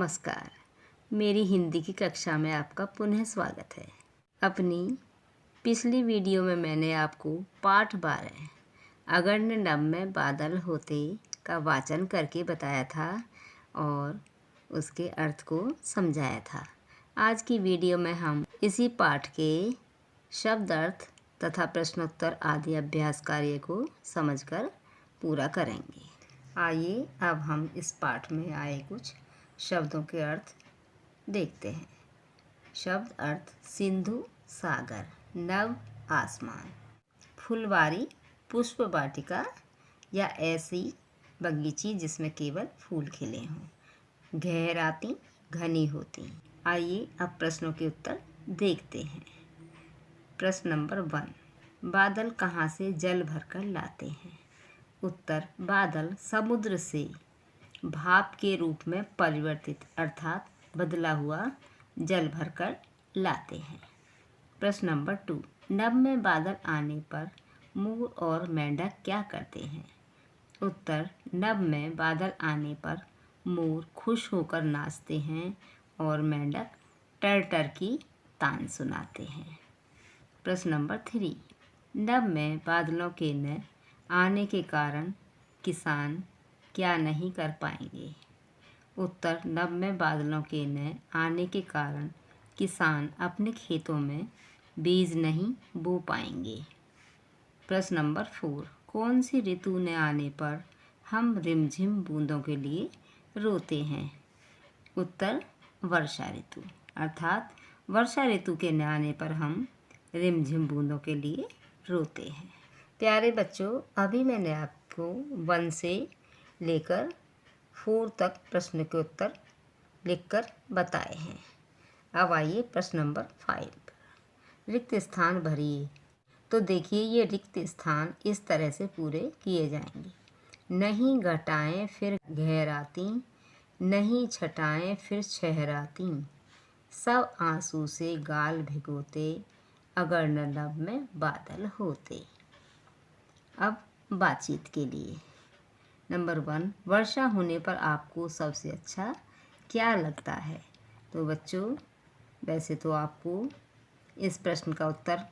नमस्कार। मेरी हिंदी की कक्षा में आपका पुनः स्वागत है। अपनी पिछली वीडियो में मैंने आपको पाठ 12 अगर न नभ में बादल होते का वाचन करके बताया था और उसके अर्थ को समझाया था। आज की वीडियो में हम इसी पाठ के शब्द अर्थ तथा प्रश्नोत्तर आदि अभ्यास कार्य को समझकर पूरा करेंगे। आइए अब हम इस पाठ में आए कुछ शब्दों के अर्थ देखते हैं। शब्द अर्थ: सिंधु सागर, नभ आसमान, फुलवारी पुष्प वाटिका या ऐसी बगीची जिसमें केवल फूल खिले हों, गहराती घनी होती। आइए अब प्रश्नों के उत्तर देखते हैं। प्रश्न नंबर 1, बादल कहाँ से जल भरकर लाते हैं? उत्तर: बादल समुद्र से भाप के रूप में परिवर्तित अर्थात बदला हुआ जल भरकर लाते हैं। प्रश्न नंबर 2, नभ में बादल आने पर मोर और मेंढक क्या करते हैं? उत्तर: नभ में बादल आने पर मोर खुश होकर नाचते हैं और मेंढक टर टर की तान सुनाते हैं। प्रश्न नंबर 3, नभ में बादलों के न आने के कारण किसान क्या नहीं कर पाएंगे? उत्तर: नभ में बादलों के न आने के कारण किसान अपने खेतों में बीज नहीं बो पाएंगे। प्रश्न नंबर 4, कौन सी ऋतु न आने पर हम रिमझिम बूंदों के लिए रोते हैं? उत्तर: वर्षा ऋतु अर्थात वर्षा ऋतु के न आने पर हम रिमझिम बूंदों के लिए रोते हैं। प्यारे बच्चों, अभी मैंने आपको 1 से लेकर 4 तक प्रश्न के उत्तर लिखकर बताए हैं। अब आइए प्रश्न नंबर 5, रिक्त स्थान भरिए। तो देखिए, ये रिक्त स्थान इस तरह से पूरे किए जाएंगे। नहीं घटाएं फिर गहराती, नहीं छटाएं फिर छहराती, सब आंसू से गाल भिगोते, अगर न नभ में बादल होते। अब बातचीत के लिए नंबर 1, वर्षा होने पर आपको सबसे अच्छा क्या लगता है? तो बच्चों, वैसे तो आपको इस प्रश्न का उत्तर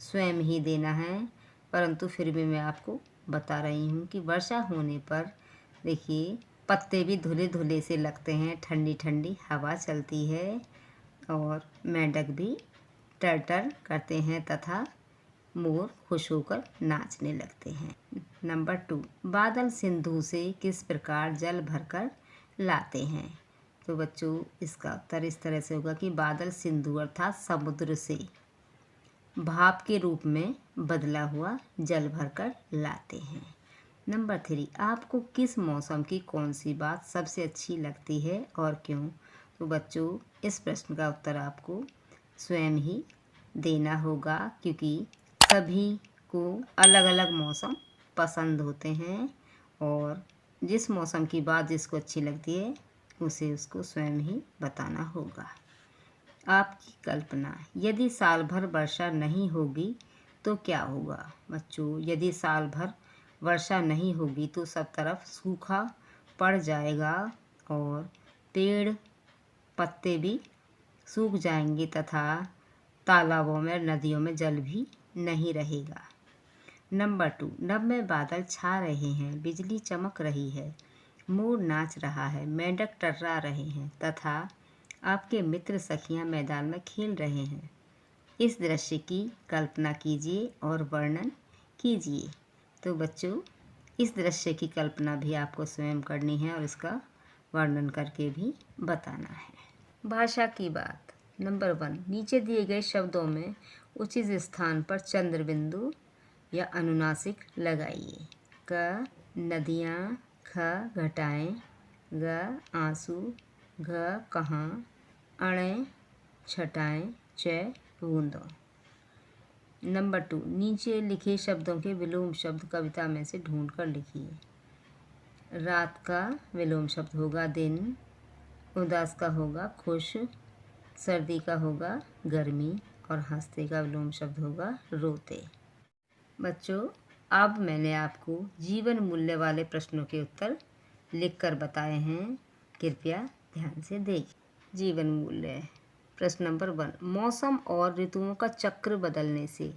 स्वयं ही देना है, परंतु फिर भी मैं आपको बता रही हूँ कि वर्षा होने पर देखिए पत्ते भी धुले धुले से लगते हैं, ठंडी ठंडी हवा चलती है और मेंढक भी टर टर करते हैं तथा मोर खुश होकर नाचने लगते हैं। नंबर 2, बादल सिंधु से किस प्रकार जल भरकर लाते हैं? तो बच्चों, इसका उत्तर इस तरह से होगा कि बादल सिंधु अर्थात समुद्र से भाप के रूप में बदला हुआ जल भरकर लाते हैं। नंबर 3, आपको किस मौसम की कौन सी बात सबसे अच्छी लगती है और क्यों? तो बच्चों, इस प्रश्न का उत्तर आपको स्वयं ही देना होगा, क्योंकि सभी को अलग अलग मौसम पसंद होते हैं और जिस मौसम की बात जिसको अच्छी लगती है उसे उसको स्वयं ही बताना होगा। आपकी कल्पना, यदि साल भर वर्षा नहीं होगी तो क्या होगा? बच्चों, यदि साल भर वर्षा नहीं होगी तो सब तरफ सूखा पड़ जाएगा और पेड़ पत्ते भी सूख जाएंगे तथा तालाबों में नदियों में जल भी नहीं रहेगा। नंबर 2, नभ में बादल छा रहे हैं, बिजली चमक रही है, मोर नाच रहा है, मेंढक टर्रा रहे हैं तथा आपके मित्र सखियां मैदान में खेल रहे हैं। इस दृश्य की कल्पना कीजिए और वर्णन कीजिए। तो बच्चों, इस दृश्य की कल्पना भी आपको स्वयं करनी है और इसका वर्णन करके भी बताना है। भाषा की बात नंबर 1, नीचे दिए गए शब्दों में उचित स्थान पर चंद्र बिंदु या अनुनासिक लगाइए। क नदियाँ, ख घटाएं, ग आंसू, घ कहाँ, अणे छटाएं, च बूंदों। नंबर 2, नीचे लिखे शब्दों के विलोम शब्द कविता में से ढूंढकर लिखिए। रात का विलोम शब्द होगा दिन, उदास का होगा खुश, सर्दी का होगा गर्मी और हंसते का विलोम शब्द होगा रोते। बच्चों, अब मैंने आपको जीवन मूल्य वाले प्रश्नों के उत्तर लिखकर बताए हैं, कृपया ध्यान से देखिए। जीवन मूल्य। प्रश्न नंबर 1, मौसम और ऋतुओं का चक्र बदलने से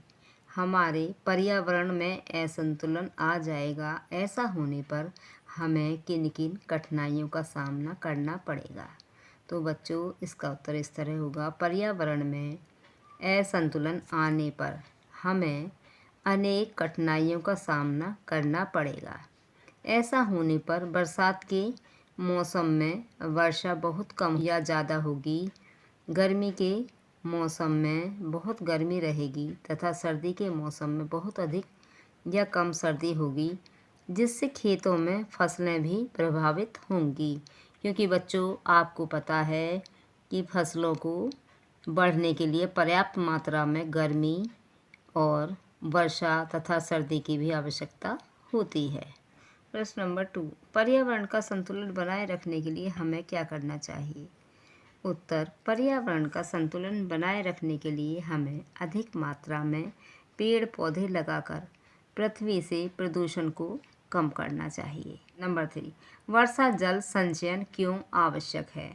हमारे पर्यावरण में असंतुलन आ जाएगा। ऐसा होने पर हमें किन किन कठिनाइयों का सामना करना पड़ेगा। तो बच्चों, इसका उत्तर इस तरह होगा, पर्यावरण में असंतुलन आने पर हमें अनेक कठिनाइयों का सामना करना पड़ेगा। ऐसा होने पर बरसात के मौसम में वर्षा बहुत कम या ज़्यादा होगी, गर्मी के मौसम में बहुत गर्मी रहेगी तथा सर्दी के मौसम में बहुत अधिक या कम सर्दी होगी, जिससे खेतों में फसलें भी प्रभावित होंगी। क्योंकि बच्चों, आपको पता है कि फसलों को बढ़ने के लिए पर्याप्त मात्रा में गर्मी और वर्षा तथा सर्दी की भी आवश्यकता होती है। प्रश्न नंबर 2, पर्यावरण का संतुलन बनाए रखने के लिए हमें क्या करना चाहिए। उत्तर, पर्यावरण का संतुलन बनाए रखने के लिए हमें अधिक मात्रा में पेड़ पौधे लगाकर पृथ्वी से प्रदूषण को कम करना चाहिए। नंबर 3, वर्षा जल संचयन क्यों आवश्यक है।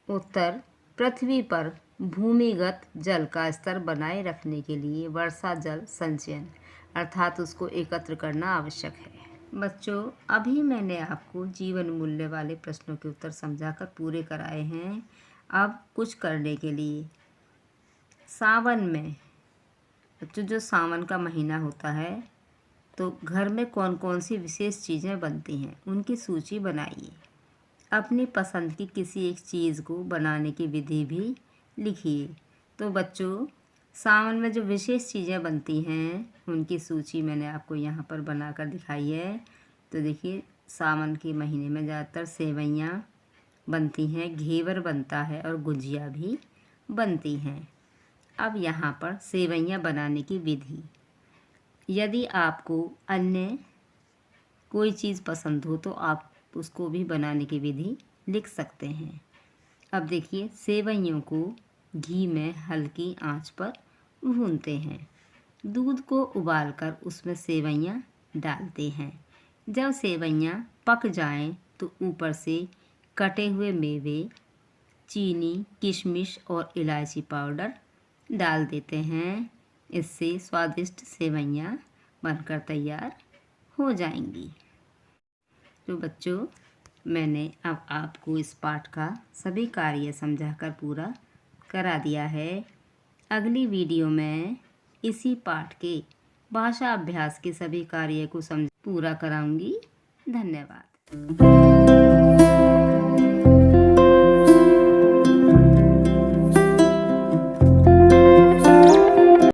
उत्तर, पृथ्वी पर भूमिगत जल का स्तर बनाए रखने के लिए वर्षा जल संचयन अर्थात उसको एकत्र करना आवश्यक है। बच्चों, अभी मैंने आपको जीवन मूल्य वाले प्रश्नों के उत्तर समझाकर पूरे कराए हैं। अब कुछ करने के लिए सावन में बच्चों, जो सावन का महीना होता है, तो घर में कौन कौन सी विशेष चीज़ें बनती हैं उनकी सूची बनाइए। अपनी पसंद की किसी एक चीज़ को बनाने की विधि भी लिखिए। तो बच्चों, सावन में जो विशेष चीज़ें बनती हैं उनकी सूची मैंने आपको यहाँ पर बनाकर दिखाई है। तो देखिए, सावन के महीने में ज़्यादातर सेवइयाँ बनती हैं, घेवर बनता है और गुजिया भी बनती हैं। अब यहाँ पर सेवइयाँ बनाने की विधि, यदि आपको अन्य कोई चीज़ पसंद हो तो आप उसको भी बनाने की विधि लिख सकते हैं। अब देखिए, सेवइयों को घी में हल्की आंच पर भूनते हैं। दूध को उबालकर उसमें सेवइयाँ डालते हैं। जब सेवइयाँ पक जाएं तो ऊपर से कटे हुए मेवे, चीनी, किशमिश और इलायची पाउडर डाल देते हैं। इससे स्वादिष्ट सेवइयाँ बनकर तैयार हो जाएंगी। तो बच्चों, मैंने अब आपको इस पाठ का सभी कार्य समझाकर पूरा करा दिया है। अगली वीडियो में इसी पाठ के भाषा अभ्यास के सभी कार्य को पूरा कराऊंगी। धन्यवाद।